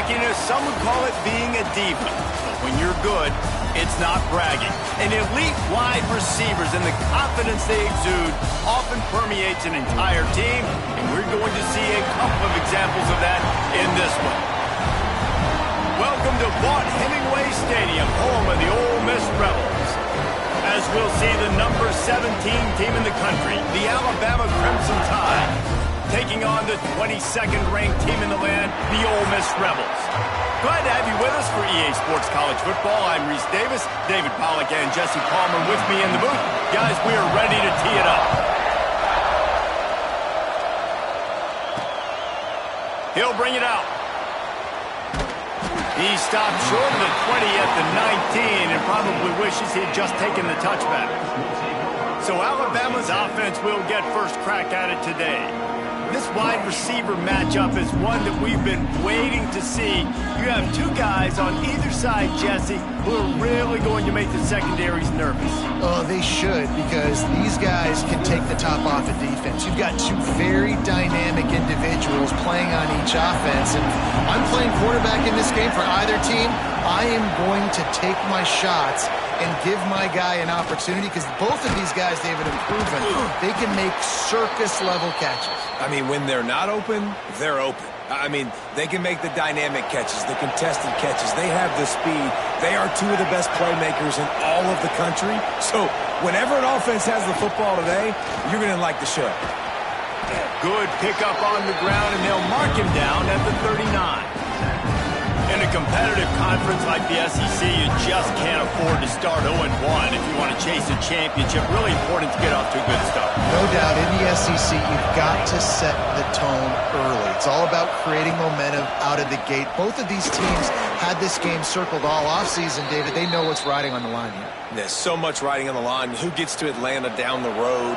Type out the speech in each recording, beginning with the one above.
Cockiness, some would call it being a diva. But when you're good, it's not bragging. And elite wide receivers and the confidence they exude often permeates an entire team, and we're going to see a couple of examples of that in this one. Welcome to Vaught-Hemingway Stadium, home of the Ole Miss Rebels. As we'll see the number 17 team in the country, the Alabama Crimson Tide, taking on the 22nd ranked team in the land, the Ole Miss Rebels. Glad to have you with us for EA Sports College Football. I'm Reese Davis, David Pollack and Jesse Palmer with me in the booth. Guys, we are ready to tee it up. He'll bring it out. He stopped short of the 20 at the 19 and probably wishes he had just taken the touchback. So Alabama's offense will get first crack at it today. This wide receiver matchup is one that we've been waiting to see. You have two guys on either side, Jesse, who are really going to make the secondaries nervous. Oh, they should, because these guys can take the top off of defense. You've got two very dynamic individuals playing on each offense, and I'm playing quarterback in this game for either team. I am going to take my shots and give my guy an opportunity, because both of these guys, David, have proven they can make circus-level catches. I mean, when they're not open, they're open. I mean, they can make the dynamic catches, the contested catches. They have the speed. They are two of the best playmakers in all of the country. So whenever an offense has the football today, you're going to like the show. Good pickup on the ground, and they'll mark him down at the 39. In a competitive conference like the SEC, you just can't afford to start 0-1 if you want to chase a championship. Really important to get off to a good start. No doubt, in the SEC, you've got to set the tone early. It's all about creating momentum out of the gate. Both of these teams had this game circled all offseason, David. They know what's riding on the line here. There's so much riding on the line. Who gets to Atlanta down the road?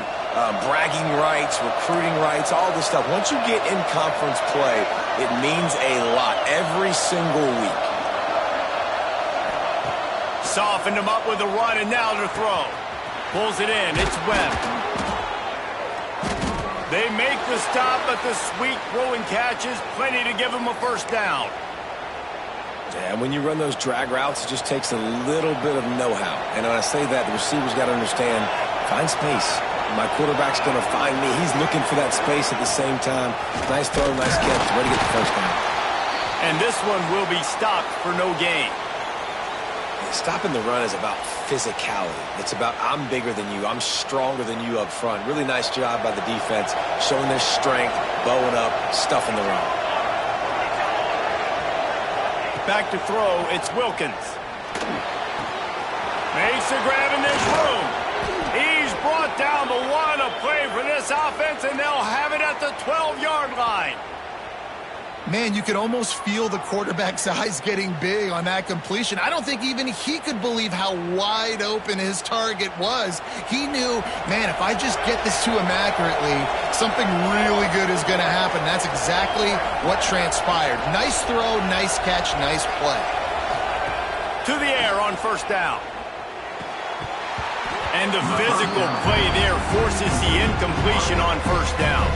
Bragging rights, recruiting rights, all this stuff. Once you get in conference play, it means a lot every single week. Softened him up with a run, and now to throw. Pulls it in. It's Webb. They make the stop, but the sweet throwing catch is plenty to give him a first down. Yeah, when you run those drag routes, it just takes a little bit of know-how. And when I say that, the receiver's got to understand, find space. My quarterback's going to find me. He's looking for that space at the same time. Nice throw, nice catch. Way to get the first down. And this one will be stopped for no gain. Stopping the run is about physicality. It's about I'm bigger than you. I'm stronger than you up front. Really nice job by the defense, showing their strength, bowing up, stuffing the run. Back to throw, it's Wilkins. Makes a grab and there's room. He's brought down the one, a play for this offense, and they'll have it at the 12-yard line. Man, you could almost feel the quarterback's eyes getting big on that completion. I don't think even he could believe how wide open his target was. He knew, man, if I just get this to him accurately, something really good is going to happen. That's exactly what transpired. Nice throw, nice catch, nice play. To the air on first down. And the physical play there forces the incompletion on first down.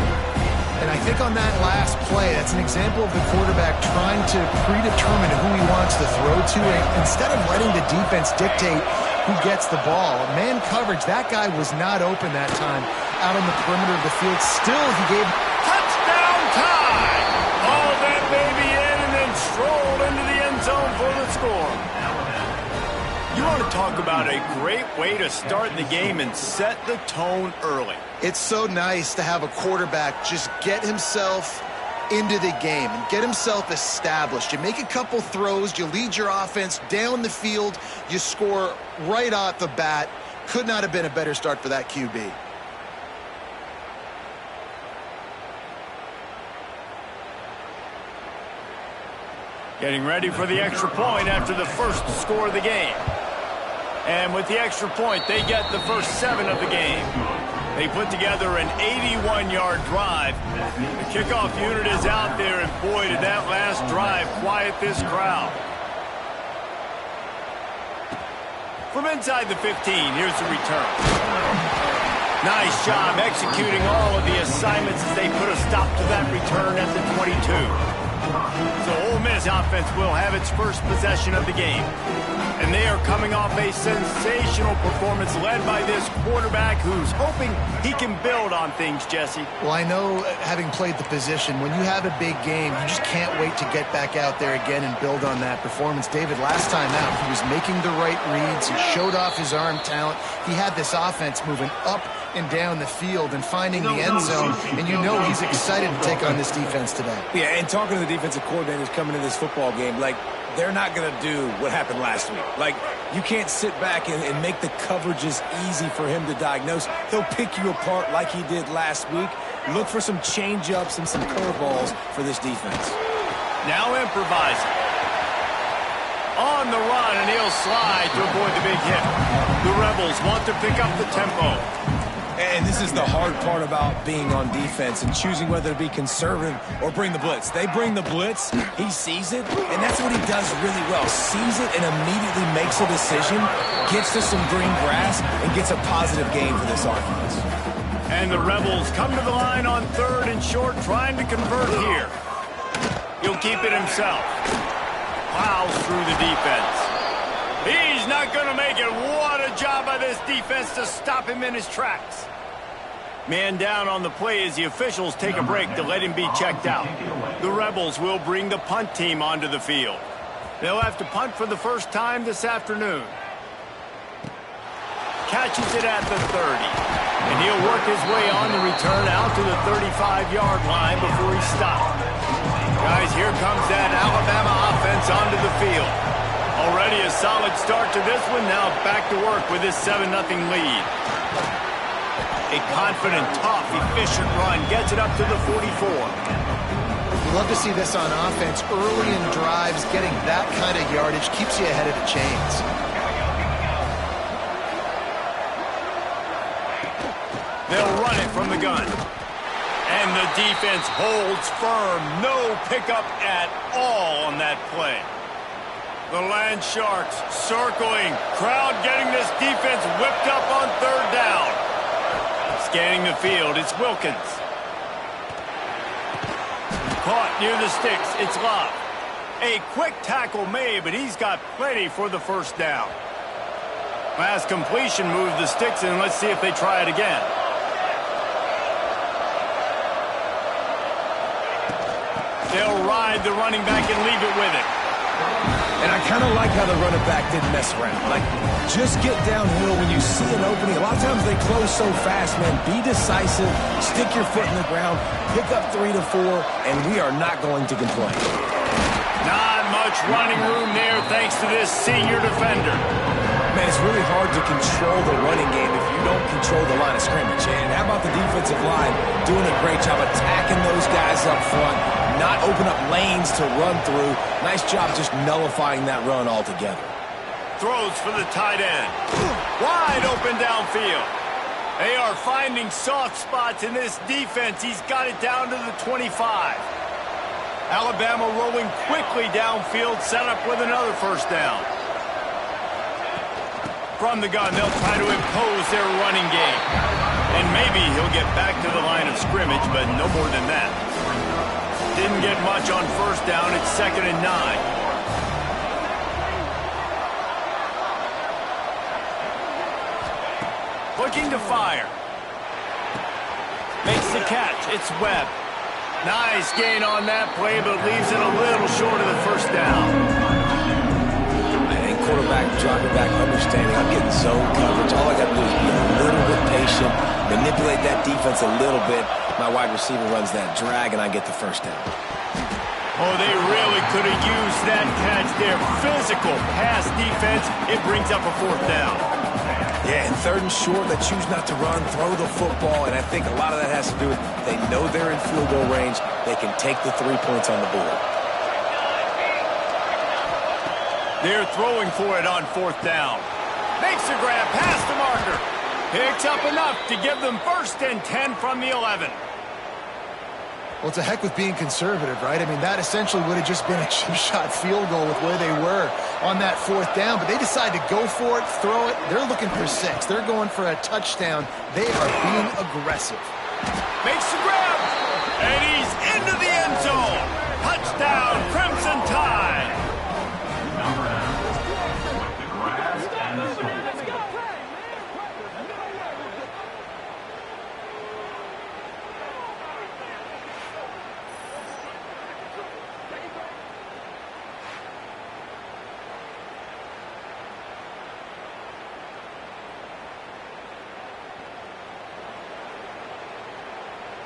And I think on that last play, that's an example of the quarterback trying to predetermine who he wants to throw to. And instead of letting the defense dictate who gets the ball, man coverage, that guy was not open that time out on the perimeter of the field. Still, he gave... Touchdown tie! Hauled that baby in and then strolled into the end zone for the score. You want to talk about a great way to start the game and set the tone early. It's so nice to have a quarterback just get himself into the game and get himself established. You make a couple throws, you lead your offense down the field, you score right off the bat. Could not have been a better start for that QB. Getting ready for the extra point after the first score of the game. And with the extra point, they get the first 7 of the game. They put together an 81-yard drive. The kickoff unit is out there, and boy, did that last drive quiet this crowd. From inside the 15, here's the return. Nice job executing all of the assignments as they put a stop to that return at the 22. So Ole Miss Cincinnati's offense will have its first possession of the game. And they are coming off a sensational performance led by this quarterback who's hoping he can build on things, Jesse. Well, I know, having played the position, when you have a big game, you just can't wait to get back out there again and build on that performance. David, last time out, he was making the right reads. He showed off his arm talent. He had this offense moving up and down the field and finding the end zone, and you know he's excited to take on this defense today. Yeah, and talking to the defensive coordinators coming into this football game, like, they're not going to do what happened last week. Like, you can't sit back and make the coverages easy for him to diagnose. He'll pick you apart like he did last week. Look for some change-ups and some curveballs for this defense. Now improvising. On the run, and he'll slide to avoid the big hit. The Rebels want to pick up the tempo. And this is the hard part about being on defense and choosing whether to be conservative or bring the blitz. They bring the blitz, he sees it, and that's what he does really well. Sees it and immediately makes a decision, gets to some green grass, and gets a positive gain for this offense. And the Rebels come to the line on 3rd and short, trying to convert here. He'll keep it himself. Plows through the defense. He's not going to make it. What a job by this defense to stop him in his tracks. Man down on the play as the officials take a break to let him be checked out. The Rebels will bring the punt team onto the field. They'll have to punt for the first time this afternoon. Catches it at the 30. And he'll work his way on the return out to the 35-yard line before he's stopped. Guys, here comes that Alabama offense onto the field. Already a solid start to this one. Now back to work with this 7-0 lead. A confident, tough, efficient run gets it up to the 44. We love to see this on offense. Early in drives, getting that kind of yardage keeps you ahead of the chains. They'll run it from the gun. And the defense holds firm. No pickup at all on that play. The Land Sharks circling. Crowd getting this defense whipped up on 3rd down. Scanning the field, it's Wilkins. Caught near the sticks, it's Love. A quick tackle made, but he's got plenty for the first down. Last completion moved the sticks in. Let's see if they try it again. They'll ride the running back and leave it with it. And I kind of like how the running back didn't mess around. Like, just get downhill when you see an opening. A lot of times they close so fast, man. Be decisive, stick your foot in the ground, pick up 3 to 4, and we are not going to complain. Not much running room there thanks to this senior defender. Man, it's really hard to control the running game if you don't control the line of scrimmage. And how about the defensive line doing a great job attacking those guys up front, not open up lanes to run through. Nice job just nullifying that run altogether. Throws for the tight end. Wide open downfield. They are finding soft spots in this defense. He's got it down to the 25. Alabama rolling quickly downfield, set up with another first down. From the gun, they'll try to impose their running game. And maybe he'll get back to the line of scrimmage, but no more than that. Didn't get much on first down. It's 2nd and 9. Looking to fire. Makes the catch. It's Webb. Nice gain on that play, but leaves it a little short of the first down. Quarterback dropping back, understanding I'm getting zone coverage. All I got to do is be a little bit patient, manipulate that defense a little bit. My wide receiver runs that drag, and I get the first down. Oh, they really could have used that catch there. Physical pass defense. It brings up a 4th down. Yeah, and 3rd and short, they choose not to run, throw the football, and I think a lot of that has to do with they know they're in field goal range. They can take the 3 points on the board. They're throwing for it on 4th down. Makes a grab past the marker. Picks up enough to give them 1st and 10 from the 11. Well, it's a heck with being conservative, right? I mean, that essentially would have just been a cheap shot field goal with where they were on that 4th down. But they decide to go for it, throw it. They're looking for 6. They're going for a touchdown. They are being aggressive. Makes the grab. And he's into the end zone. Touchdown, Crimson Tide.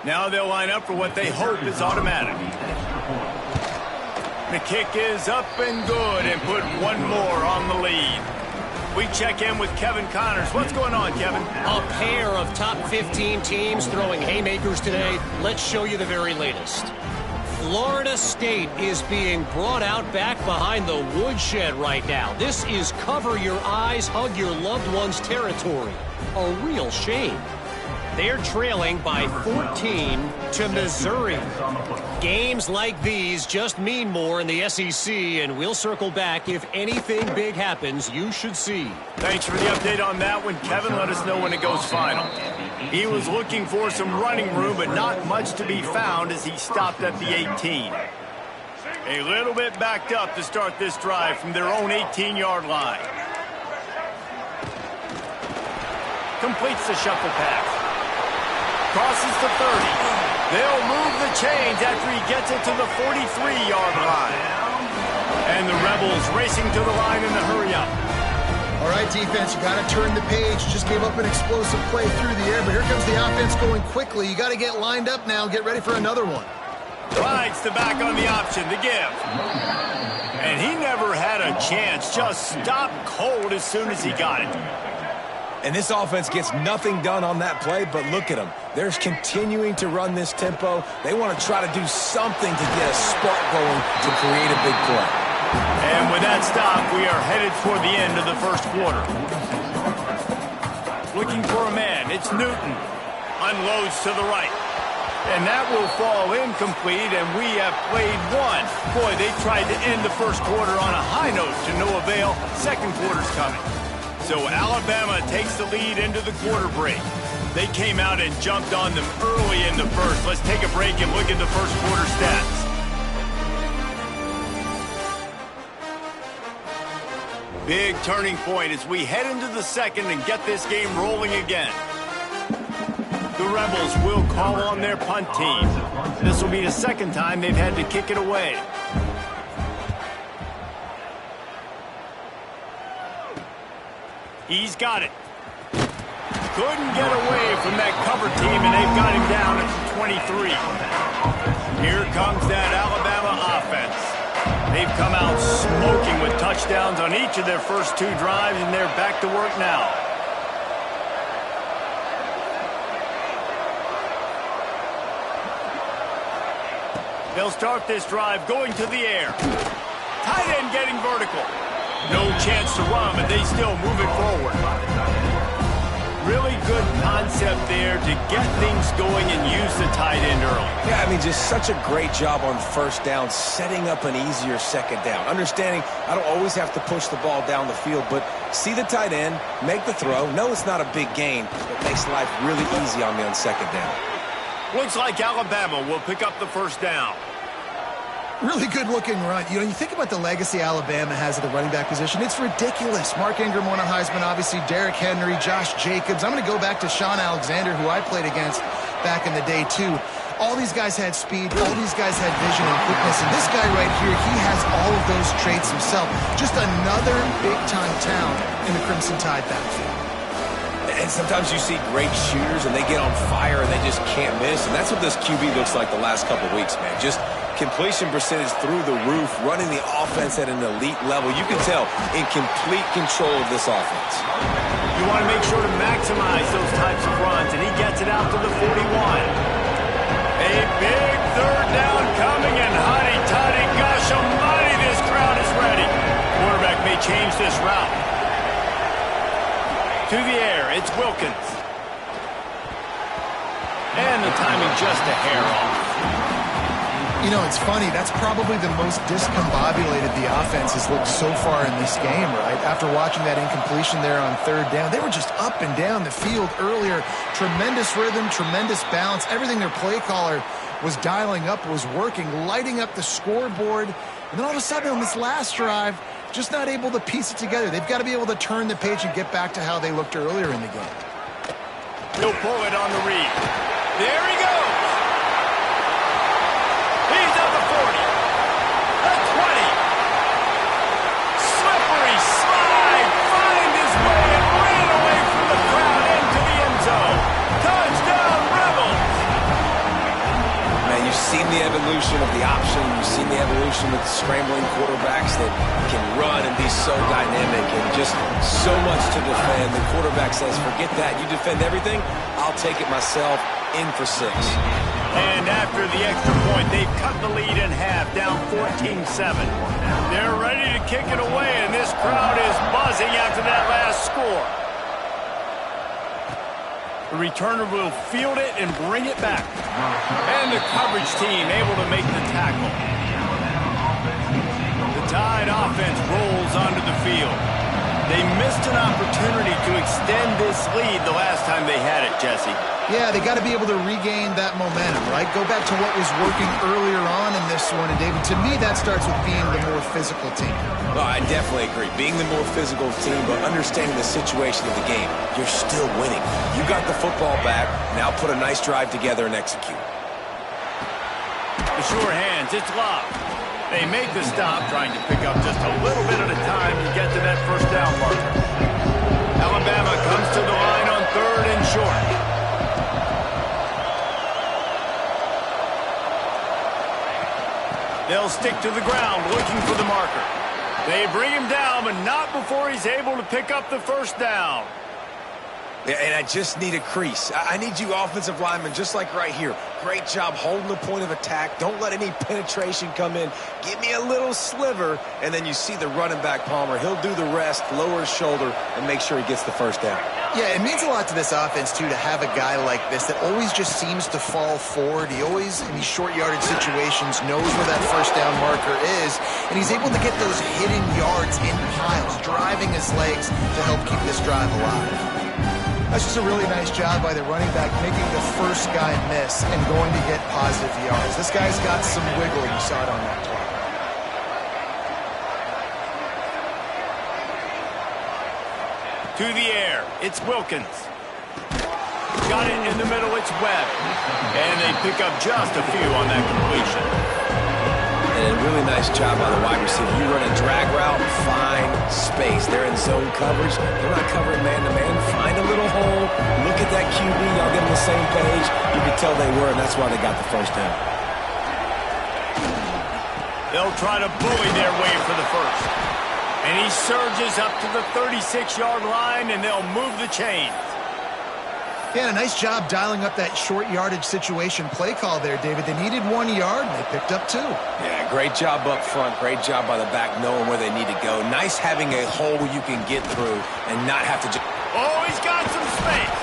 Now they'll line up for what they hope is automatic. The kick is up and good and put one more on the lead. We check in with Kevin Connors. What's going on, Kevin? A pair of top 15 teams throwing haymakers today. Let's show you the very latest. Florida State is being brought out back behind the woodshed right now. This is cover your eyes, hug your loved ones territory. A real shame. They're trailing by 14 to Missouri. Games like these just mean more in the SEC, and we'll circle back if anything big happens you should see. Thanks for the update on that one, Kevin. Let us know when it goes final. He was looking for some running room, but not much to be found as he stopped at the 18. A little bit backed up to start this drive from their own 18-yard line. Completes the shuffle pass. Crosses the 30. They'll move the chains after he gets it to the 43-yard line. And the Rebels racing to the line in the hurry-up. All right, defense, you got to turn the page. Just gave up an explosive play through the air, but here comes the offense going quickly. You got to get lined up now. Get ready for another one. Rides the back on the option to give. And he never had a chance. Just stopped cold as soon as he got it. And this offense gets nothing done on that play, but look at them. They're continuing to run this tempo. They want to try to do something to get a spark going to create a big play. And with that stop, we are headed for the end of the first quarter. Looking for a man. It's Newton. Unloads to the right. And that will fall incomplete, and we have played one. Boy, they tried to end the first quarter on a high note to no avail. Second quarter's coming. So Alabama takes the lead into the quarter break. They came out and jumped on them early in the first. Let's take a break and look at the first quarter stats. Big turning point as we head into the second and get this game rolling again. The Rebels will call on their punt team. This will be the second time they've had to kick it away. He's got it. Couldn't get away from that cover team, and they've got him down at the 23. Here comes that Alabama offense. They've come out smoking with touchdowns on each of their first two drives, and they're back to work now. They'll start this drive going to the air. Tight end getting vertical. No chance to run, but they still move it forward. Really good concept there to get things going and use the tight end early. Yeah, I mean, just such a great job on first down, setting up an easier second down. Understanding I don't always have to push the ball down the field, but see the tight end, make the throw. No, it's not a big gain, but makes life really easy on me on second down. Looks like Alabama will pick up the first down. Really good-looking run. You know, you think about the legacy Alabama has at the running back position. It's ridiculous. Mark Ingram won a Heisman, obviously. Derrick Henry, Josh Jacobs. I'm going to go back to Sean Alexander, who I played against back in the day, too. All these guys had speed. All these guys had vision and quickness. And this guy right here, he has all of those traits himself. Just another big-time talent in the Crimson Tide backfield. And sometimes you see great shooters, and they get on fire, and they just can't miss. And that's what this QB looks like the last couple weeks, man. Just completion percentage through the roof, running the offense at an elite level. You can tell in complete control of this offense. You want to make sure to maximize those types of runs, and he gets it out to the 41. A big third down coming, and hotty-toddy, gosh almighty, this crowd is ready. Quarterback may change this route. To the air, it's Wilkins. And the timing just a hair off. You know, it's funny. That's probably the most discombobulated the offense has looked so far in this game, right? After watching that incompletion there on third down, they were just up and down the field earlier. Tremendous rhythm, tremendous balance. Everything their play caller was dialing up was working, lighting up the scoreboard. And then all of a sudden on this last drive, just not able to piece it together. They've got to be able to turn the page and get back to how they looked earlier in the game. He'll pull it on the read. There he goes. He's on the 40. The 20. Slippery slide. Find his way and ran away from the crowd into the end zone. Touchdown, Rebels. scrambling quarterbacks that can run and be so dynamic and just so much to defend. The quarterback says, forget that. You defend everything, I'll take it myself. In for 6. And after the extra point, they've cut the lead in half, down 14-7. They're ready to kick it away, and this crowd is buzzing after that last score. The returner will field it and bring it back. And the coverage team able to make the tackle. The Tide offense rolls onto the field. They missed an opportunity to extend this lead the last time they had it, Jesse. Yeah, they got to be able to regain that momentum, right? Go back to what was working earlier on in this one. And, David, to me, that starts with being the more physical team. Well, I definitely agree. Being the more physical team, but understanding the situation of the game. You're still winning. You got the football back. Now put a nice drive together and execute. The sure hands, it's locked. They make the stop, trying to pick up just a little bit at a time to get to that first down marker. Alabama comes to the line on 3rd and short. They'll stick to the ground looking for the marker. They bring him down, but not before he's able to pick up the first down. And I just need a crease. I need you offensive linemen, just like right here. Great job holding the point of attack. Don't let any penetration come in. Give me a little sliver, and then you see the running back, Palmer. He'll do the rest, lower his shoulder, and make sure he gets the first down. Yeah, it means a lot to this offense, too, to have a guy like this that always just seems to fall forward. He always, in these short yardage situations, knows where that first down marker is, and he's able to get those hidden yards in piles, driving his legs to help keep this drive alive. That's just a really nice job by the running back, making the first guy miss and going to get positive yards. This guy's got some wiggle. You saw it on that play. To the air, it's Wilkins. Got it in the middle, it's Webb. And they pick up just a few on that completion. And a really nice job by the wide receiver. You run a drag route, find space. They're in zone coverage. They're not covering man-to-man. Find a little hole. Look at that QB. Y'all get on the same page. You can tell they were, and that's why they got the first down. They'll try to bully their way for the first. And he surges up to the 36-yard line, and they'll move the chains. Yeah, a nice job dialing up that short yardage situation play call there, David. They needed 1 yard, and they picked up 2. Yeah, great job up front. Great job by the back knowing where they need to go. Nice having a hole you can get through and not have to just... Oh, he's got some space.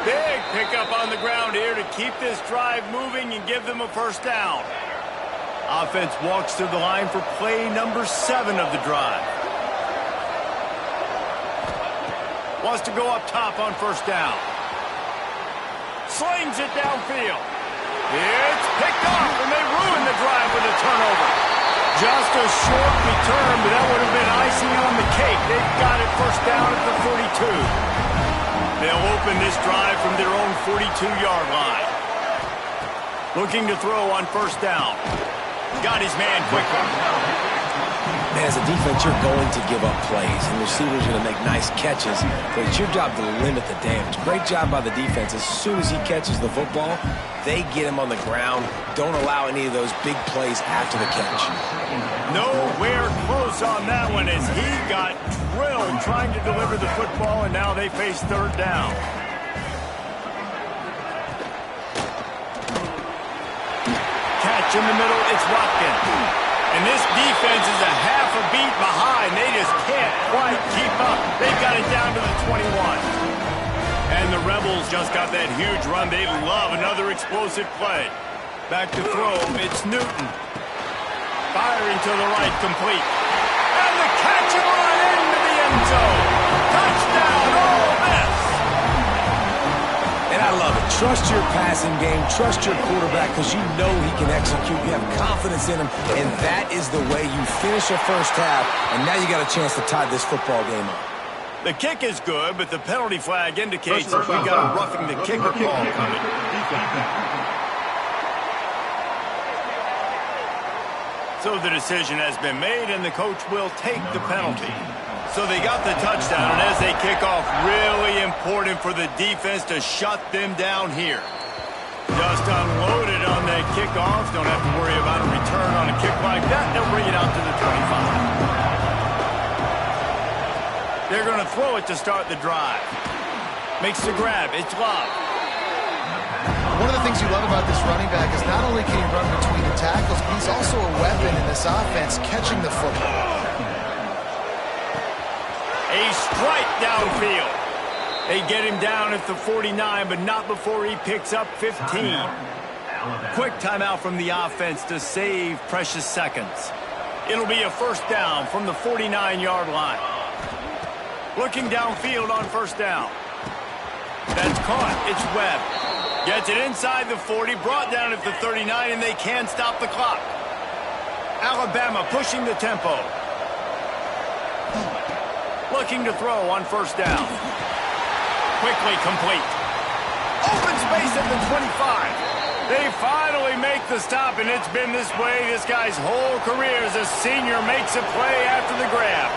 Big pickup on the ground here to keep this drive moving and give them a first down. Offense walks to the line for play number 7 of the drive. Wants to go up top on first down. Slings it downfield. It's picked off, and they ruin the drive with a turnover. Just a short return, but that would have been icing on the cake. They've got it first down at the 42. They'll open this drive from their own 42-yard line. Looking to throw on first down. Got his man quickly. Man, as a defense, you're going to give up plays, and receivers are going to make nice catches, but it's your job to limit the damage. Great job by the defense. As soon as he catches the football, they get him on the ground. Don't allow any of those big plays after the catch. Nowhere close on that one as he got drilled trying to deliver the football, and now they face third down. Catch in the middle, it's Watkins. And this defense is a half a beat behind. They just can't quite keep up. They've got it down to the 21. And the Rebels just got that huge run. They love another explosive play. Back to throw, it's Newton. Firing to the right, complete. And the catch and run into the end zone. Touchdown, Ole Miss. And I love it. Trust your passing game. Trust your quarterback because you know he can execute. You have confidence in him, and that is the way you finish a first half, and now you got a chance to tie this football game up. The kick is good, but the penalty flag indicates that we got a roughing the kicker call coming. So the decision has been made, and the coach will take the penalty. So they got the touchdown, and as they kick off, really important for the defense to shut them down here. Just unloaded on on that kickoff. Don't have to worry about a return on a kick like that. They'll bring it out to the 25. They're going to throw it to start the drive. Makes the grab. It's Love. One of the things you love about this running back is not only can he run between the tackles, but he's also a weapon in this offense catching the football. A strike downfield. They get him down at the 49, but not before he picks up 15. Quick timeout from the offense to save precious seconds. It'll be a first down from the 49-yard line. Looking downfield on first down. That's caught. It's Webb. Gets it inside the 40, brought down at the 39, and they can't stop the clock. Alabama pushing the tempo. Looking to throw on first down. Quickly complete. Open space at the 25. They finally make the stop, and it's been this way this guy's whole career as a senior makes a play after the grab.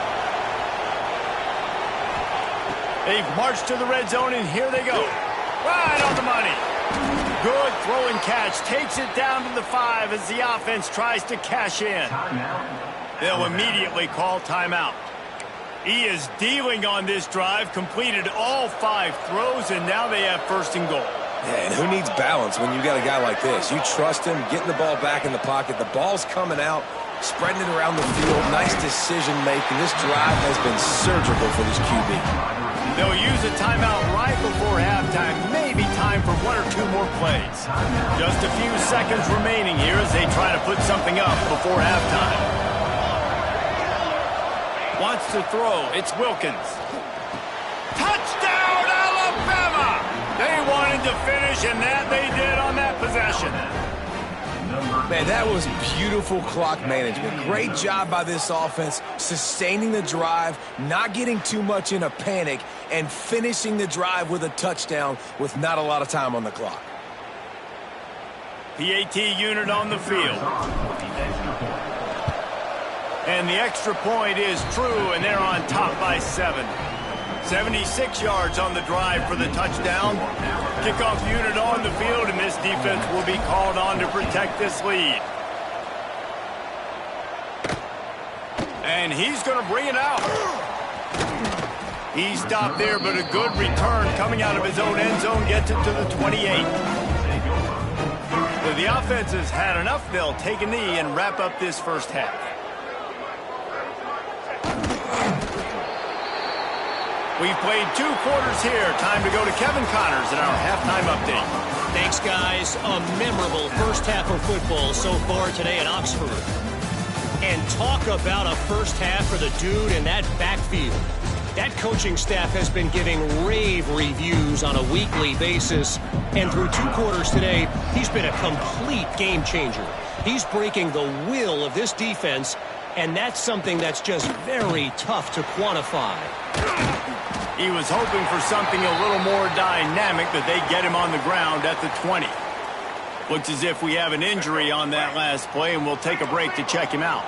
They've marched to the red zone, and here they go. Right on the money. Good throw and catch. Takes it down to the 5 as the offense tries to cash in. They'll immediately call timeout. He is dealing on this drive, completed all 5 throws, and now they have first and goal. Yeah, and who needs balance when you got a guy like this? You trust him, getting the ball back in the pocket. The ball's coming out, spreading it around the field. Nice decision-making. This drive has been surgical for this QB. They'll use a timeout right before halftime. Maybe time for 1 or 2 more plays. Just a few seconds remaining here as they try to put something up before halftime. Wants to throw. It's Wilkins. Touchdown, Alabama! They wanted to finish, and that they did on that possession. Man, that was beautiful clock management. Great job by this offense, sustaining the drive, not getting too much in a panic, and finishing the drive with a touchdown with not a lot of time on the clock. PAT unit on the field. And the extra point is true, and they're on top by 7. 76 yards on the drive for the touchdown. Kickoff unit on the field, and this defense will be called on to protect this lead. And he's going to bring it out. He stopped there, but a good return coming out of his own end zone gets it to the 28. So the offense has had enough. They'll take a knee and wrap up this first half. We've played 2 quarters here. Time to go to Kevin Connors in our halftime update. Thanks, guys. A memorable first half of football so far today in Oxford. And talk about a first half for the dude in that backfield. That coaching staff has been giving rave reviews on a weekly basis. And through 2 quarters today, he's been a complete game changer. He's breaking the will of this defense, and that's something that's just very tough to quantify. He was hoping for something a little more dynamic, but they get him on the ground at the 20. Looks as if we have an injury on that last play, and we'll take a break to check him out.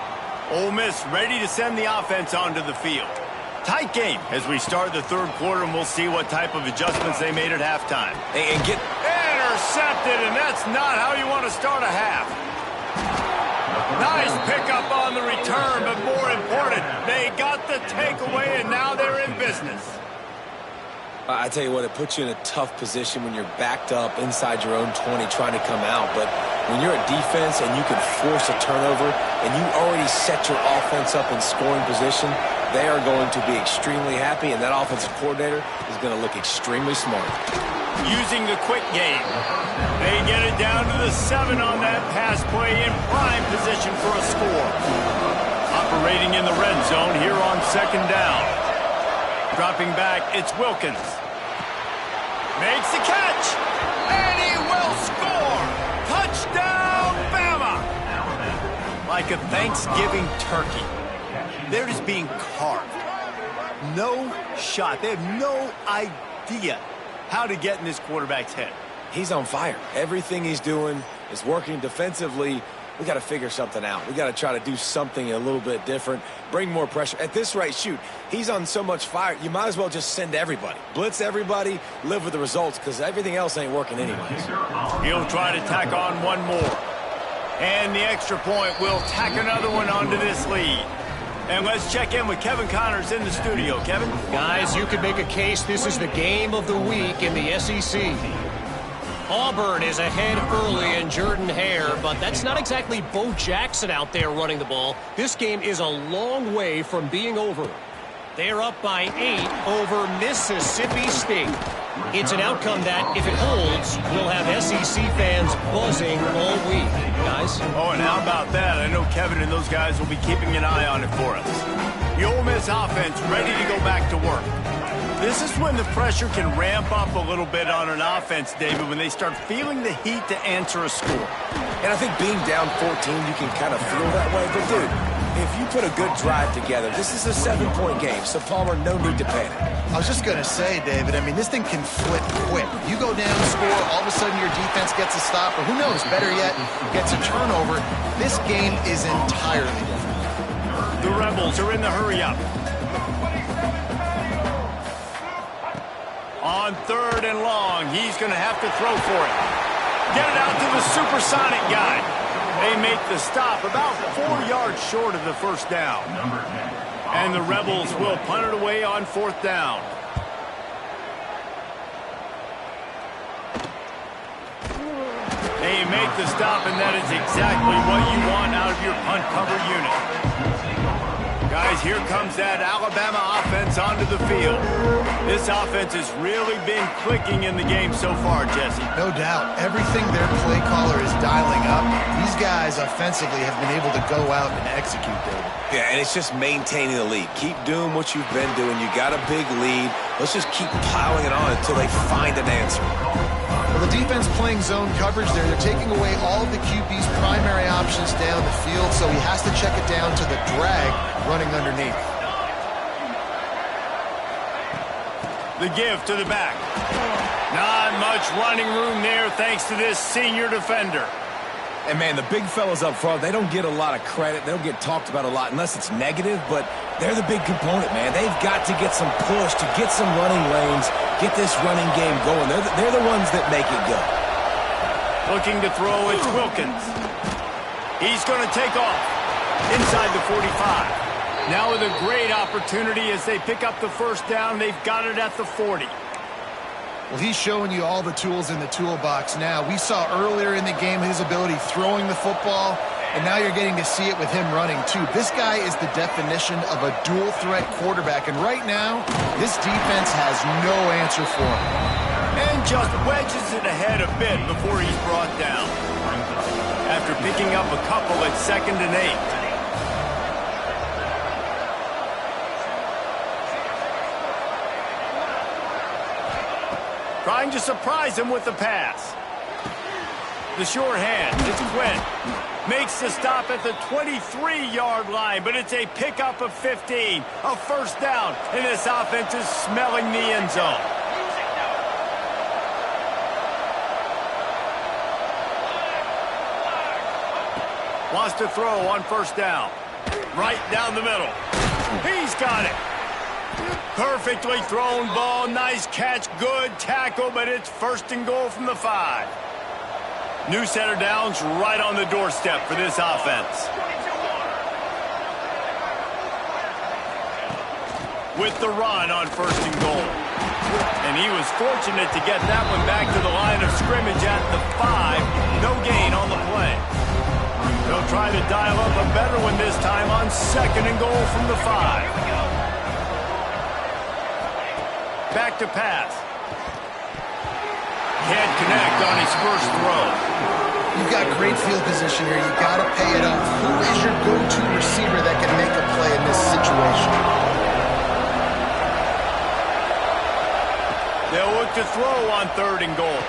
Ole Miss ready to send the offense onto the field. Tight game as we start the 3rd quarter, and we'll see what type of adjustments they made at halftime. And get intercepted, and that's not how you want to start a half. Nice pickup on the return, but more important, they got the takeaway, and now they're in business. I tell you what, it puts you in a tough position when you're backed up inside your own 20 trying to come out. But when you're a defense and you can force a turnover and you already set your offense up in scoring position, they are going to be extremely happy, and that offensive coordinator is going to look extremely smart. Using the quick game. They get it down to the 7 on that pass play in prime position for a score. Operating in the red zone here on 2nd down. Dropping back, it's Wilkins. Makes the catch, and he will score. Touchdown, Bama. Like a Thanksgiving turkey. They're just being carved. No shot. They have no idea how to get in this quarterback's head. He's on fire. Everything he's doing is working defensively. we got to figure something out. We got to try to do something a little bit different, bring more pressure. At this rate, shoot, he's on so much fire, you might as well just send everybody. Blitz everybody, live with the results, because everything else ain't working anyways. He'll try to tack on one more. And the extra point will tack another one onto this lead. And let's check in with Kevin Connors in the studio. Kevin? Guys, you could make a case this is the game of the week in the SEC. Auburn is ahead early in Jordan-Hare, but that's not exactly Bo Jackson out there running the ball. This game is a long way from being over. They're up by 8 over Mississippi State. It's an outcome that, if it holds, will have SEC fans buzzing all week. Guys? Oh, and how about that? I know Kevin and those guys will be keeping an eye on it for us. The Ole Miss offense ready to go back to work. This is when the pressure can ramp up a little bit on an offense, David, when they start feeling the heat to answer a score. And I think being down 14, you can kind of feel that way. But, dude, if you put a good drive together, this is a 7-point game, so Palmer, no need to panic. I was just going to say, David, I mean, this thing can flip quick. You go down, score, all of a sudden your defense gets a stop, or who knows, better yet, gets a turnover. This game is entirely different. The Rebels are in the hurry-up. On 3rd and long, he's going to have to throw for it. Get it out to the supersonic guy. They make the stop about 4 yards short of the first down. And the Rebels will punt it away on 4th down. They make the stop, and that is exactly what you want out of your punt cover unit. Guys, here comes that Alabama offense onto the field. This offense has really been clicking in the game so far, Jesse. No doubt. Everything their play caller is dialing up, these guys offensively have been able to go out and execute, David. Yeah, and it's just maintaining the lead. Keep doing what you've been doing. You got a big lead. Let's just keep piling it on until they find an answer. Well, the defense playing zone coverage there. They're taking away all of the QB's primary options down the field, so he has to check it down to the drag running underneath. The give to the back. Not much running room there thanks to this senior defender. And, man, the big fellas up front, they don't get a lot of credit. They don't get talked about a lot unless it's negative, but they're the big component, man. They've got to get some push, to get some running lanes, get this running game going. They're the ones that make it go. Looking to throw, it's Wilkins. He's going to take off inside the 45. Now with a great opportunity as they pick up the first down. They've got it at the 40. Well, he's showing you all the tools in the toolbox now. We saw earlier in the game his ability throwing the football, and now you're getting to see it with him running, too. This guy is the definition of a dual-threat quarterback, and right now, this defense has no answer for him. And just wedges it ahead a bit before he's brought down. After picking up a couple at 2nd and 8. Trying to surprise him with the pass. The sure hand, it's Quinn. Makes the stop at the 23-yard line, but it's a pickup of 15. A first down, and this offense is smelling the end zone. Wants to throw on first down. Right down the middle. He's got it. Perfectly thrown ball, nice catch, good tackle, but it's 1st and goal from the 5. New set of downs right on the doorstep for this offense. With the run on 1st and goal. And he was fortunate to get that one back to the line of scrimmage at the 5. No gain on the play. They'll try to dial up a better one this time on 2nd and goal from the 5. Back to pass. Can't connect on his first throw. You've got great field position here. You've got to pay it up. Who is your go-to receiver that can make a play in this situation? They'll look to throw on 3rd and goal.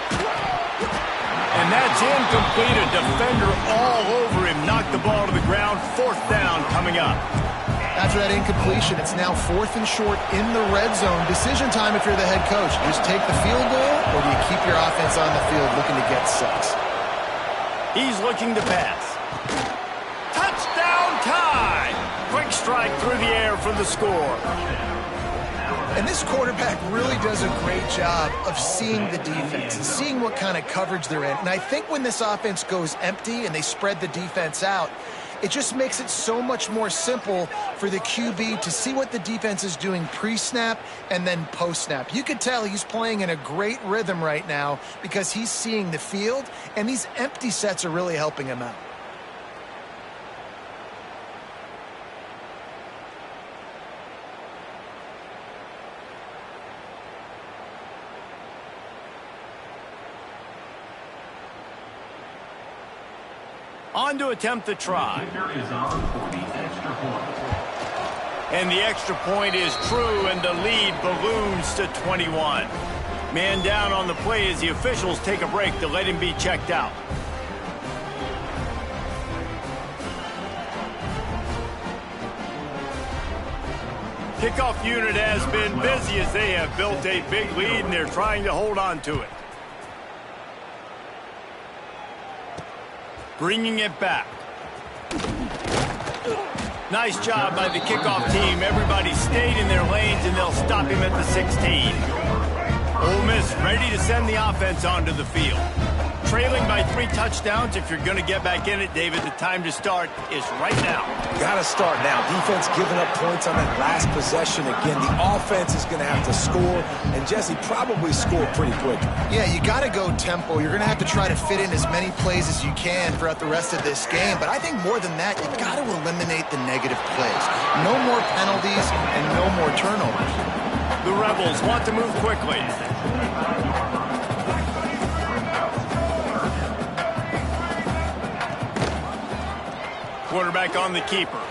And that's incomplete. A defender all over him. Knocked the ball to the ground. 4th down coming up. After that incompletion, it's now 4th and short in the red zone. Decision time if you're the head coach. You just take the field goal, or do you keep your offense on the field looking to get 6? He's looking to pass. Touchdown tie! Quick strike through the air for the score. And this quarterback really does a great job of seeing the defense and seeing what kind of coverage they're in. And I think when this offense goes empty and they spread the defense out, it just makes it so much more simple for the QB to see what the defense is doing pre-snap and then post-snap. You could tell he's playing in a great rhythm right now because he's seeing the field, and these empty sets are really helping him out. On to attempt the try. And the extra point is true, and the lead balloons to 21. Man down on the play as the officials take a break to let him be checked out. Kickoff unit has been busy as they have built a big lead, and they're trying to hold on to it. Bringing it back. Nice job by the kickoff team. Everybody stayed in their lanes, and they'll stop him at the 16. Ole Miss ready to send the offense onto the field. Trailing by 3 touchdowns. If you're going to get back in it, David, the time to start is right now. Got to start now. Defense giving up points on that last possession. Again, the offense is going to have to score, and Jesse probably score pretty quick. Yeah, you got to go tempo. You're going to have to try to fit in as many plays as you can throughout the rest of this game. But I think more than that, you've got to eliminate the negative plays. No more penalties and no more turnovers. The Rebels want to move quickly. Quarterback on the keeper.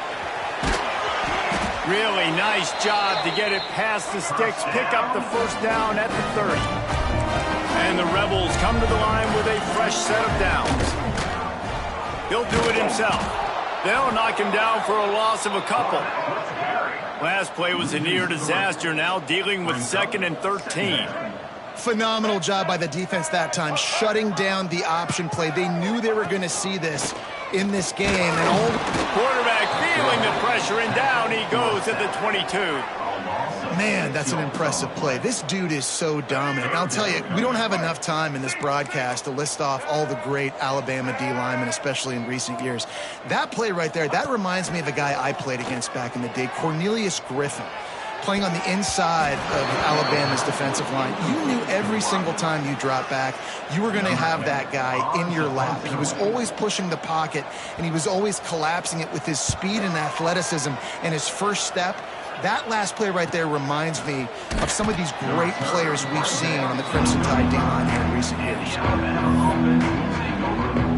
Really nice job to get it past the sticks. Pick up the first down at the 30. And the Rebels come to the line with a fresh set of downs. He'll do it himself. They'll knock him down for a loss of a couple. Last play was a near disaster, now dealing with 2nd and 13. Phenomenal job by the defense that time, shutting down the option play. They knew they were going to see this in this game. And all quarterback feeling the pressure, and down he goes at the 22. Man, that's an impressive play. This dude is so dominant. I'll tell you, we don't have enough time in this broadcast to list off all the great Alabama D linemen, especially in recent years. That play right there, that reminds me of a guy I played against back in the day, Cornelius Griffin, playing on the inside of Alabama's defensive line. You knew every single time you dropped back, you were going to have that guy in your lap. He was always pushing the pocket, and he was always collapsing it with his speed and athleticism and his first step. That last play right there reminds me of some of these great players we've seen on the Crimson Tide D-line here in recent years.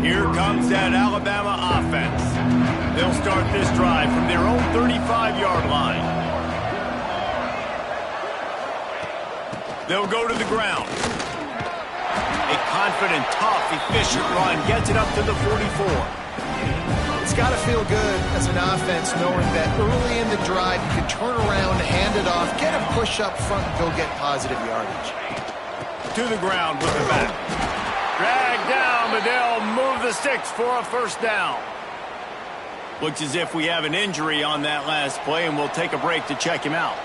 Here comes that Alabama offense. They'll start this drive from their own 35-yard line. They'll go to the ground. A confident, tough, efficient run gets it up to the 44. It's got to feel good as an offense knowing that early in the drive you can turn around, hand it off, get a push up front, and go get positive yardage. To the ground with the back. Dragged down, but they'll move the sticks for a first down. Looks as if we have an injury on that last play, and we'll take a break to check him out.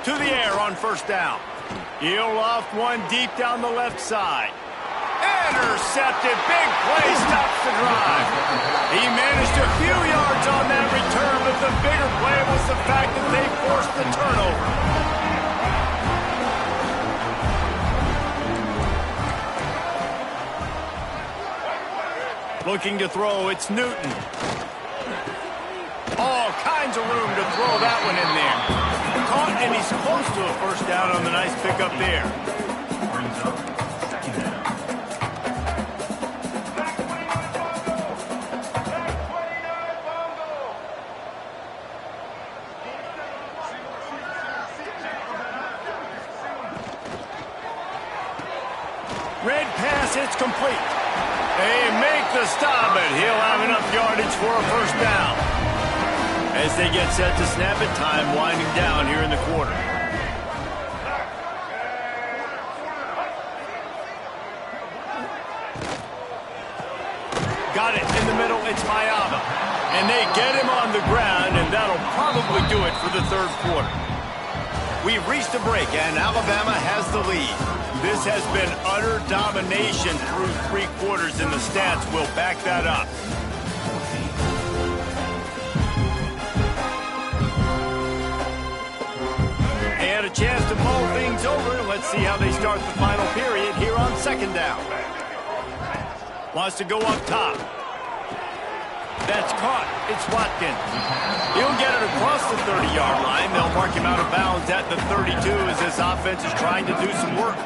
To the air on first down. He'll loft one deep down the left side. Intercepted. Big play stops the drive. He managed a few yards on that return, but the bigger play was the fact that they forced the turnover. Looking to throw, it's Newton. All kinds of room to throw that one in there. Caught, and he's close to a first down on the nice pickup there. Red pass, it's complete. They make the stop, but he'll have enough yardage for a first down. As they get set to snap it, time winding down here in the quarter. the middle, it's Mayava. And they get him on the ground, and that'll probably do it for the third quarter. We've reached a break, and Alabama has the lead. This has been utter domination through 3 quarters, and the stats will back that up. And a chance to mull things over. Let's see how they start the final period here on second down. Wants to go up top. That's caught. It's Watkins. He'll get it across the 30-yard line. They'll mark him out of bounds at the 32 as this offense is trying to do some work.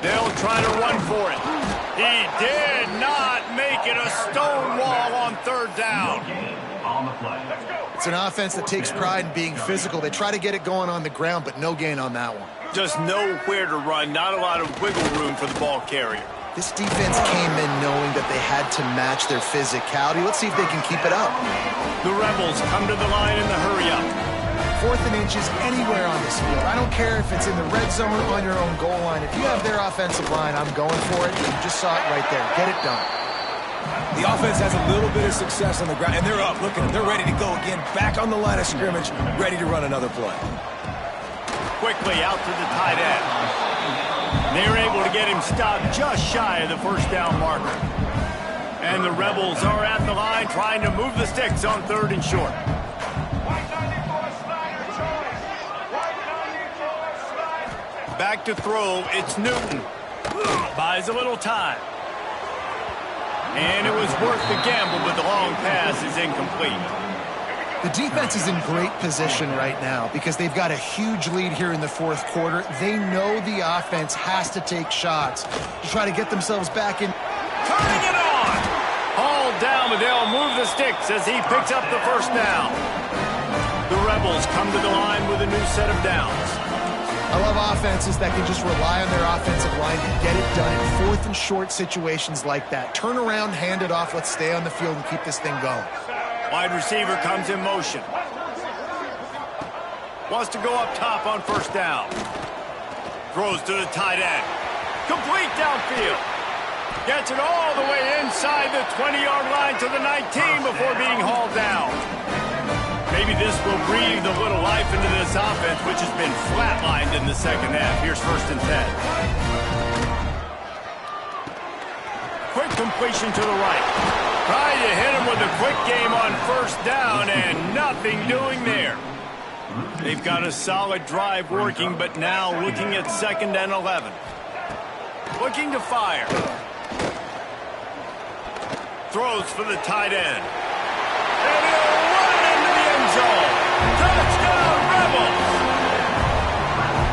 They'll try to run for it. He did not make it a stone wall on third down. It's an offense that takes pride in being physical. They try to get it going on the ground, but no gain on that one. Just nowhere to run, not a lot of wiggle room for the ball carrier. This defense came in knowing that they had to match their physicality. Let's see if they can keep it up. The Rebels come to the line in the hurry-up. 4th and inches anywhere on this field. I don't care if it's in the red zone or on your own goal line. If you have their offensive line, I'm going for it. You just saw it right there. Get it done. The offense has a little bit of success on the ground, and they're up. Look at them. They're ready to go again. Back on the line of scrimmage, ready to run another play. Quickly out to the tight end. They're able to get him stopped just shy of the first down marker. And the Rebels are at the line trying to move the sticks on 3rd and short. Back to throw, it's Newton. Buys a little time. And it was worth the gamble, but the long pass is incomplete. The defense is in great position right now because they've got a huge lead here in the 4th quarter. They know the offense has to take shots to try to get themselves back in. Turning it on! Hauled down, but they'll move the sticks as he picks up the first down. The Rebels come to the line with a new set of downs. I love offenses that can just rely on their offensive line to get it done in 4th and short situations like that. Turn around, hand it off, let's stay on the field and keep this thing going. Wide receiver comes in motion. Wants to go up top on first down. Throws to the tight end. Complete downfield. Gets it all the way inside the 20-yard line to the 19 before being hauled down. Maybe this will breathe a little life into this offense, which has been flatlined in the second half. Here's 1st and 10. Quick completion to the right. Trying to hit him with a quick game on first down, and nothing doing there. They've got a solid drive working, but now looking at 2nd and 11. Looking to fire. Throws for the tight end. And he'll run into the end zone. Touchdown, Rebels!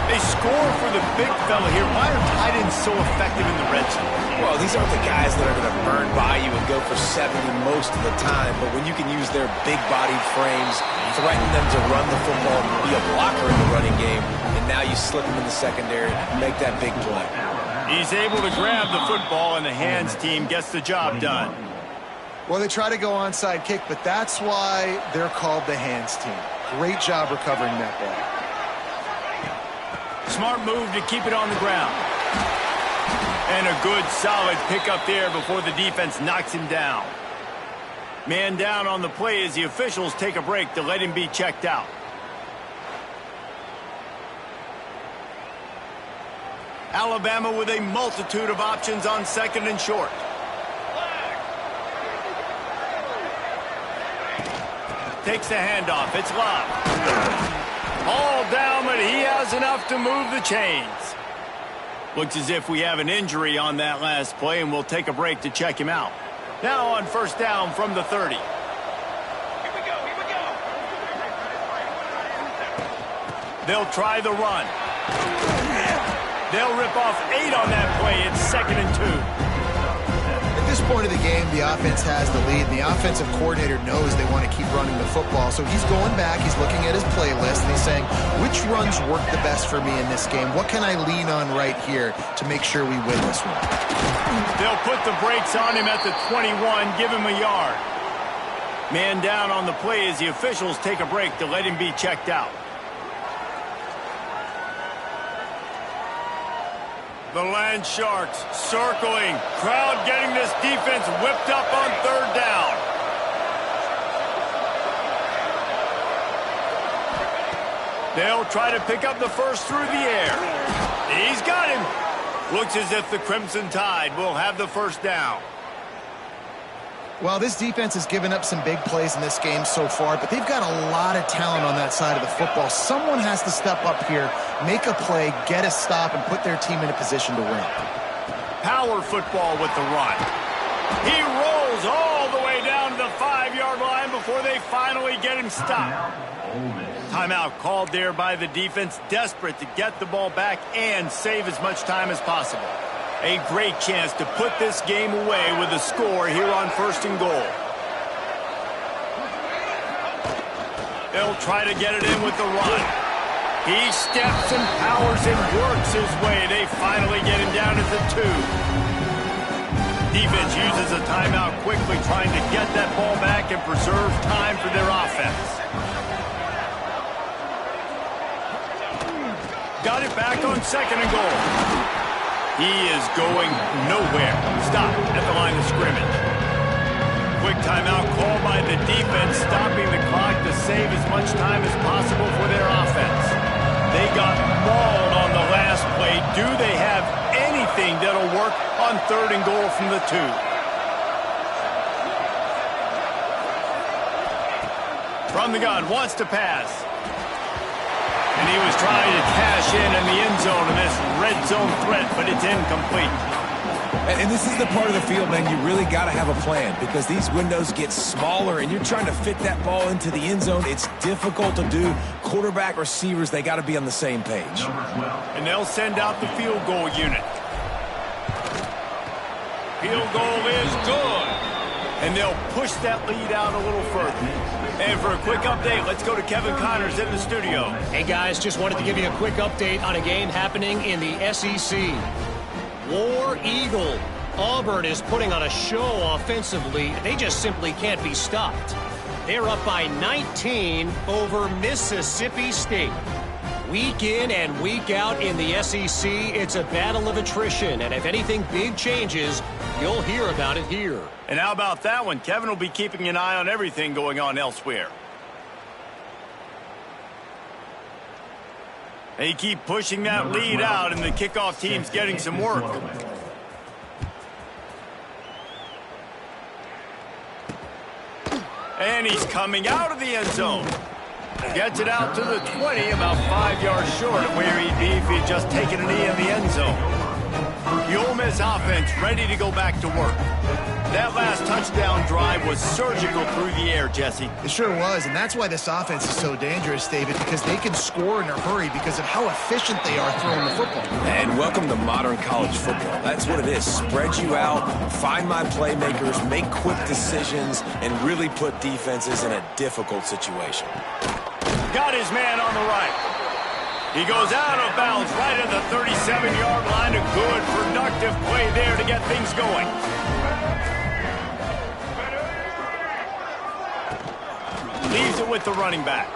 They score for the big fella here. Why are tight ends so effective in the red zone? Well, these aren't the guys that are going to burn by you and go for 70 most of the time, but when you can use their big-bodied frames, threaten them to run the football, be a blocker in the running game, and now you slip them in the secondary, make that big play. He's able to grab the football, and the hands team gets the job done. Well, they try to go onside kick, but that's why they're called the hands team. Great job recovering that ball. Smart move to keep it on the ground. And a good, solid pickup there before the defense knocks him down. Man down on the play as the officials take a break to let him be checked out. Alabama with a multitude of options on 2nd and short. Takes the handoff. It's Love. All down, but he has enough to move the chains. Looks as if we have an injury on that last play, and we'll take a break to check him out. Now on first down from the 30. They'll try the run. They'll rip off 8 on that play. It's 2nd and 2. At this point of the game, the offense has the lead, and the offensive coordinator knows they want to keep running the football. So he's going back, he's looking at his playlist, and he's saying, which runs work the best for me in this game? What can I lean on right here to make sure we win this one? They'll put the brakes on him at the 21, give him a yard. Man down on the play as the officials take a break to let him be checked out. The Land Sharks circling. Crowd getting this defense whipped up on third down. They'll try to pick up the first through the air. He's got him. Looks as if the Crimson Tide will have the first down. Well, this defense has given up some big plays in this game so far, but they've got a lot of talent on that side of the football. Someone has to step up here, make a play, get a stop, and put their team in a position to win. Power football with the run. He rolls all the way down to the 5-yard line before they finally get him stopped. Timeout called there by the defense, desperate to get the ball back and save as much time as possible. A great chance to put this game away with a score here on 1st and goal. They'll try to get it in with the run. He steps and powers and works his way. They finally get him down at the 2. Defense uses a timeout quickly, trying to get that ball back and preserve time for their offense. Got it back on 2nd and goal. He is going nowhere. Stop at the line of scrimmage. Quick timeout called by the defense, stopping the clock to save as much time as possible for their offense. They got mauled on the last play. Do they have anything that'll work on 3rd and goal from the 2? From the gun, wants to pass. And he was trying to cash in the end zone in this red zone threat, but it's incomplete. And this is the part of the field, man, you really got to have a plan because these windows get smaller and you're trying to fit that ball into the end zone. It's difficult to do. Quarterback, receivers, they got to be on the same page. And they'll send out the field goal unit. Field goal is good. And they'll push that lead out a little further. And for a quick update, let's go to Kevin Connors in the studio. Hey, guys, just wanted to give you a quick update on a game happening in the SEC. War Eagle. Auburn is putting on a show offensively. They just simply can't be stopped. They're up by 19 over Mississippi State. Week in and week out in the SEC, it's a battle of attrition. And if anything big changes, you'll hear about it here. And how about that one? Kevin will be keeping an eye on everything going on elsewhere. They keep pushing that lead out, and the kickoff team's getting some work. And he's coming out of the end zone. Gets it out to the 20, about 5 yards short of where he'd be if he'd just taken a knee in the end zone. The Ole Miss offense ready to go back to work. That last touchdown drive was surgical through the air, Jesse. It sure was, and that's why this offense is so dangerous, David, because they can score in a hurry because of how efficient they are throwing the football. And welcome to modern college football. That's what it is. Spread you out, find my playmakers, make quick decisions, and really put defenses in a difficult situation. Got his man on the right. He goes out of bounds right at the 37-yard line. A good, productive play there to get things going. Leaves it with the running back.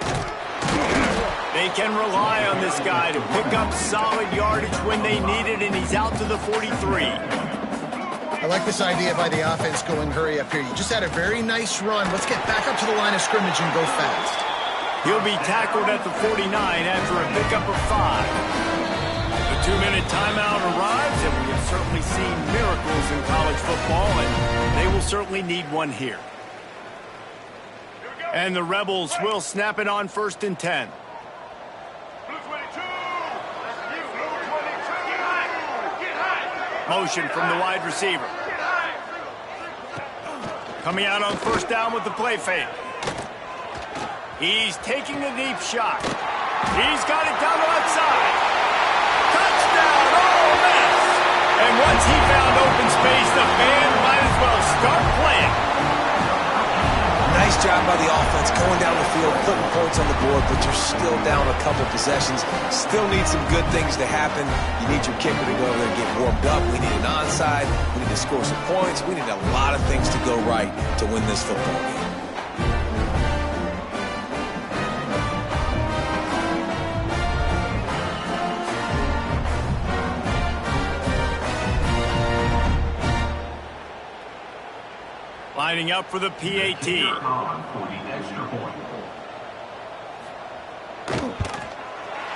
They can rely on this guy to pick up solid yardage when they need it, and he's out to the 43. I like this idea by the offense going hurry up here. You just had a very nice run. Let's get back up to the line of scrimmage and go fast. He'll be tackled at the 49 after a pickup of 5. The 2-minute timeout arrives, and we have certainly seen miracles in college football, and they will certainly need one here. And the Rebels will snap it on 1st and 10. Motion from the wide receiver. Coming out on 1st down with the play fake. He's taking a deep shot. He's got it down the left side. Touchdown, Ole Miss! And once he found open space, the band might as well start playing. Nice job by the offense going down the field, putting points on the board, but you're still down a couple possessions. Still need some good things to happen. You need your kicker to go over there and get warmed up. We need an onside. We need to score some points. We need a lot of things to go right to win this football game. Lining up for the PAT.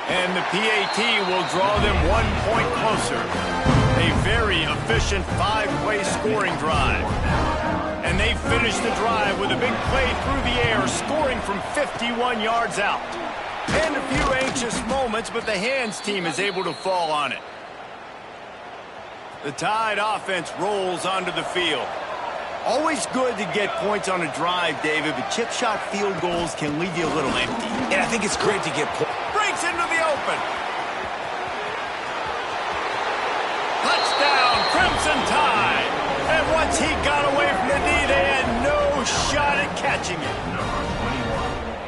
And the PAT will draw them 1 point closer. A very efficient 5-play scoring drive. And they finish the drive with a big play through the air, scoring from 51 yards out. And a few anxious moments, but the Hands team is able to fall on it. The Tide offense rolls onto the field. Always good to get points on a drive, David, but chip shot field goals can leave you a little empty. And I think it's great to get points. Breaks into the open. Touchdown, Crimson Tide. And once he got away from the knee, they had no shot at catching it.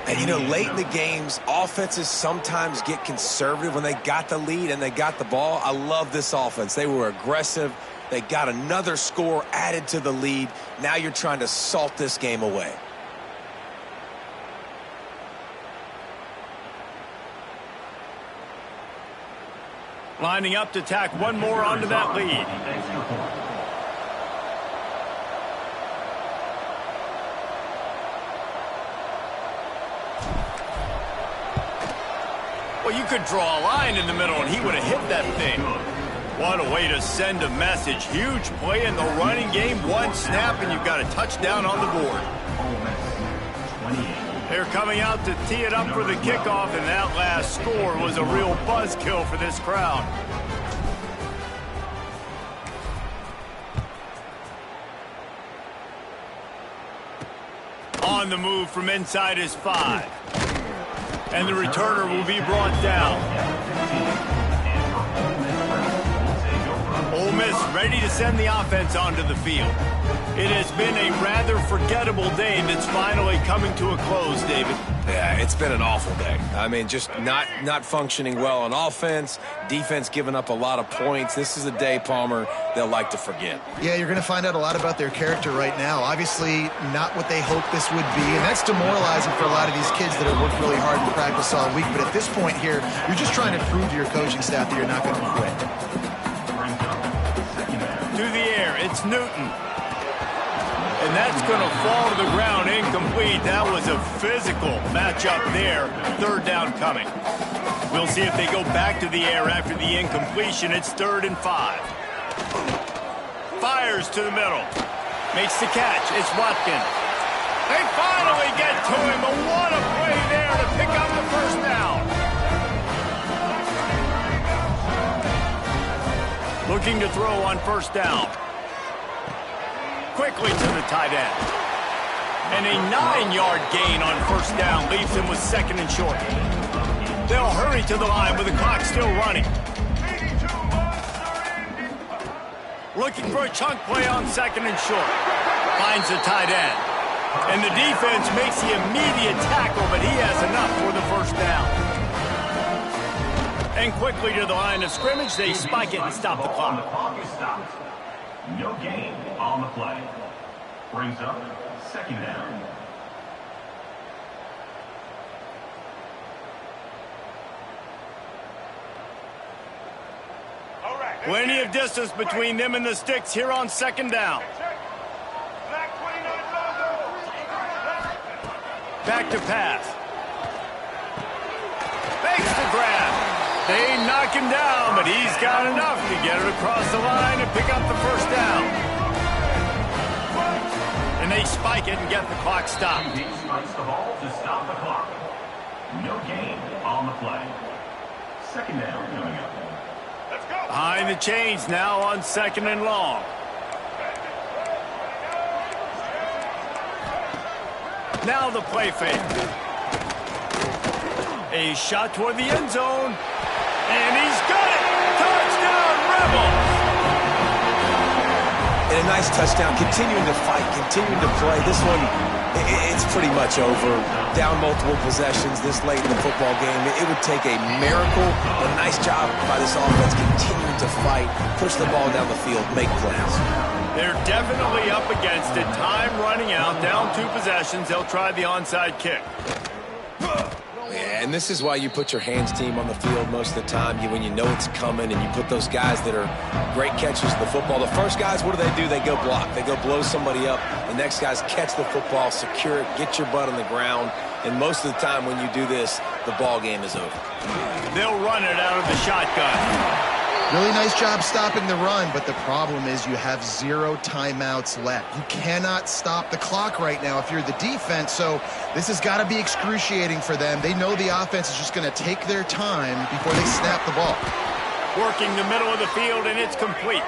And, you know, late in the games, offenses sometimes get conservative when they got the lead and they got the ball. I love this offense. They were aggressive. They got another score added to the lead. Now you're trying to salt this game away. Lining up to tack one more onto that lead. Well, you could draw a line in the middle, and he would have hit that thing. What a way to send a message. Huge play in the running game. One snap, and you've got a touchdown on the board. They're coming out to tee it up for the kickoff, and that last score was a real buzzkill for this crowd. On the move from inside his 5. And the returner will be brought down. Ole Miss ready to send the offense onto the field. It has been a rather forgettable day that's finally coming to a close, David. Yeah, it's been an awful day. I mean, just not functioning well on offense, defense giving up a lot of points. This is a day, Palmer, they'll like to forget. Yeah, you're going to find out a lot about their character right now. Obviously, not what they hoped this would be, and that's demoralizing for a lot of these kids that have worked really hard in practice all week. But at this point here, you're just trying to prove to your coaching staff that you're not going to quit. To the air, it's Newton. And that's going to fall to the ground incomplete. That was a physical matchup there. Third down coming. We'll see if they go back to the air after the incompletion. It's 3rd and 5. Fires to the middle. Makes the catch. It's Watkins. They finally get to him, but what a play there to pick up the first down. Looking to throw on first down. Quickly to the tight end. And a 9-yard gain on first down leaves him with 2nd and short. They'll hurry to the line with the clock still running. Looking for a chunk play on 2nd and short. Finds the tight end. And the defense makes the immediate tackle, but he has enough for the first down. And quickly to the line of scrimmage, they spike it and stop the clock. The clock is stopped. No gain on the play. Brings up 2nd down. Plenty of distance between them and the sticks here on 2nd down. Back to pass. Fakes the grab. They knock him down, but he's got enough to get it across the line and pick up the first down. And they spike it and get the clock stopped. He strikes the ball to stop the clock. No gain on the play. 2nd down coming up. Let's go. Behind the chains now on 2nd and long. Now the play fake. A shot toward the end zone. And he's got it! Touchdown, Rebels! And a nice touchdown, continuing to fight, continuing to play. This one, it's pretty much over. Down multiple possessions this late in the football game. It would take a miracle, a nice job by this offense continuing to fight, push the ball down the field, make plays. They're definitely up against it. Time running out, down 2 possessions. They'll try the onside kick. Yeah, and this is why you put your hands team on the field most of the time. When you know it's coming, and you put those guys that are great catchers of the football. The first guys, what do? They go block. They go blow somebody up. The next guys catch the football, secure it, get your butt on the ground. And most of the time when you do this, the ball game is over. They'll run it out of the shotgun. Really nice job stopping the run, but the problem is you have 0 timeouts left. You cannot stop the clock right now if you're the defense, so this has got to be excruciating for them. They know the offense is just going to take their time before they snap the ball. Working the middle of the field, and it's complete.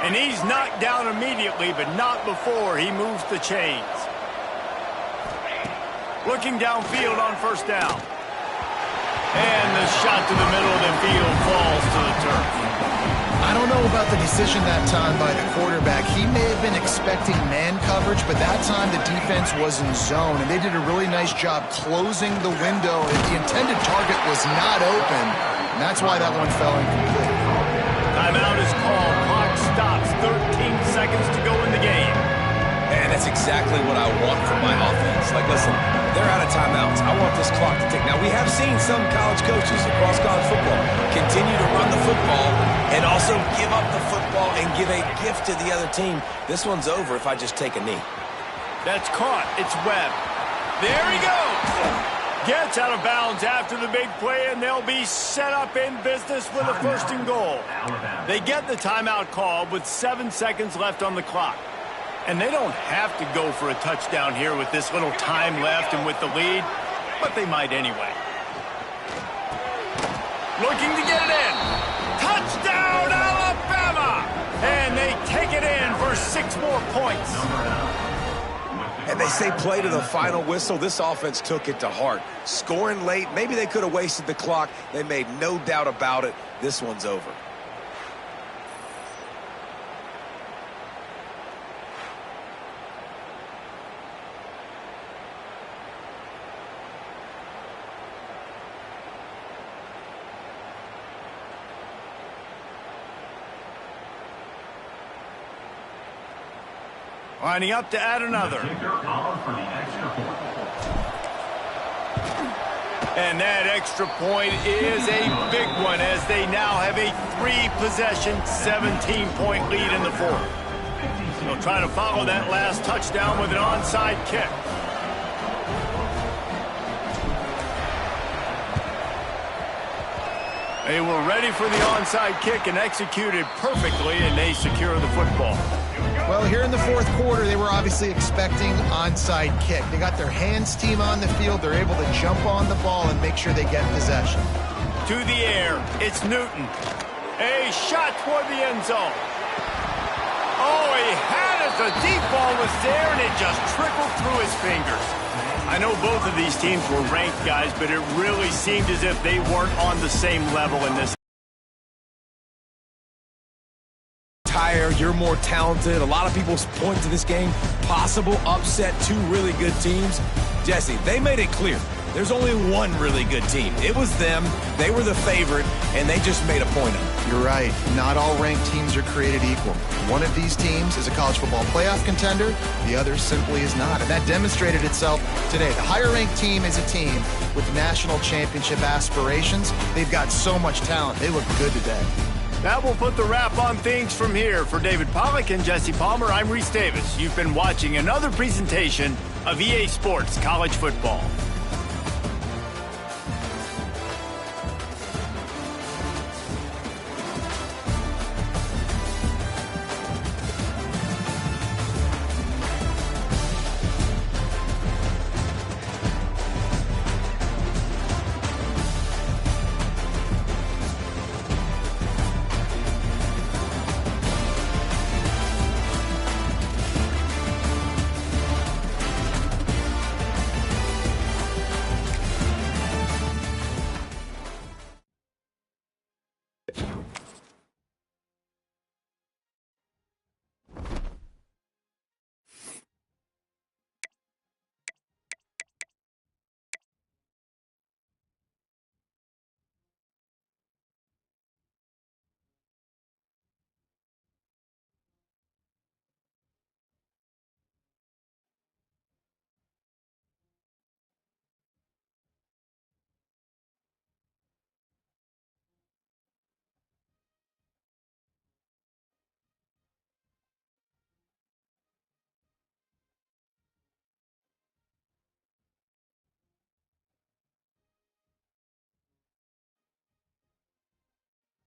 And he's knocked down immediately, but not before he moves the chains. Looking downfield on first down. And the shot to the middle of the field falls to the turf. I don't know about the decision that time by the quarterback. He may have been expecting man coverage, but that time the defense was in zone, and they did a really nice job closing the window. The intended target was not open, and that's why that one fell incomplete. Timeout is called. Clock stops. 13 seconds to go in the game. And that's exactly what I want from my offense. Like, listen, they're out of timeouts. I want this clock to tick. Now, we have seen some college coaches across college football continue to run the football and also give up the football and give a gift to the other team. This one's over if I just take a knee. That's caught. It's Webb. There he goes. Gets out of bounds after the big play, and they'll be set up in business with a first and goal. They get the timeout call with 7 seconds left on the clock. And they don't have to go for a touchdown here with this little time left and with the lead, but they might anyway. Looking to get it in. Touchdown, Alabama! And they take it in for 6 more points. And they say play to the final whistle. This offense took it to heart. Scoring late, maybe they could have wasted the clock. They made no doubt about it. This one's over. Lining up to add another. And that extra point is a big one as they now have a 3-possession, 17-point lead in the fourth. They'll try to follow that last touchdown with an onside kick. They were ready for the onside kick and executed perfectly, and they secure the football. Well, here in the fourth quarter, they were obviously expecting onside kick. They got their hands team on the field. They're able to jump on the ball and make sure they get possession. To the air, it's Newton. A shot toward the end zone. Oh, he had it. The deep ball was there, and it just trickled through his fingers. I know both of these teams were ranked guys, but it really seemed as if they weren't on the same level in this. You're more talented. A lot of people point to this game. Possible upset, 2 really good teams. Jesse, they made it clear. There's only one really good team. It was them. They were the favorite, and they just made a point of it. You're right. Not all ranked teams are created equal. One of these teams is a college football playoff contender. The other simply is not. And that demonstrated itself today. The higher-ranked team is a team with national championship aspirations. They've got so much talent. They look good today. That will put the wrap on things from here. For David Pollack and Jesse Palmer, I'm Reese Davis. You've been watching another presentation of EA Sports College Football.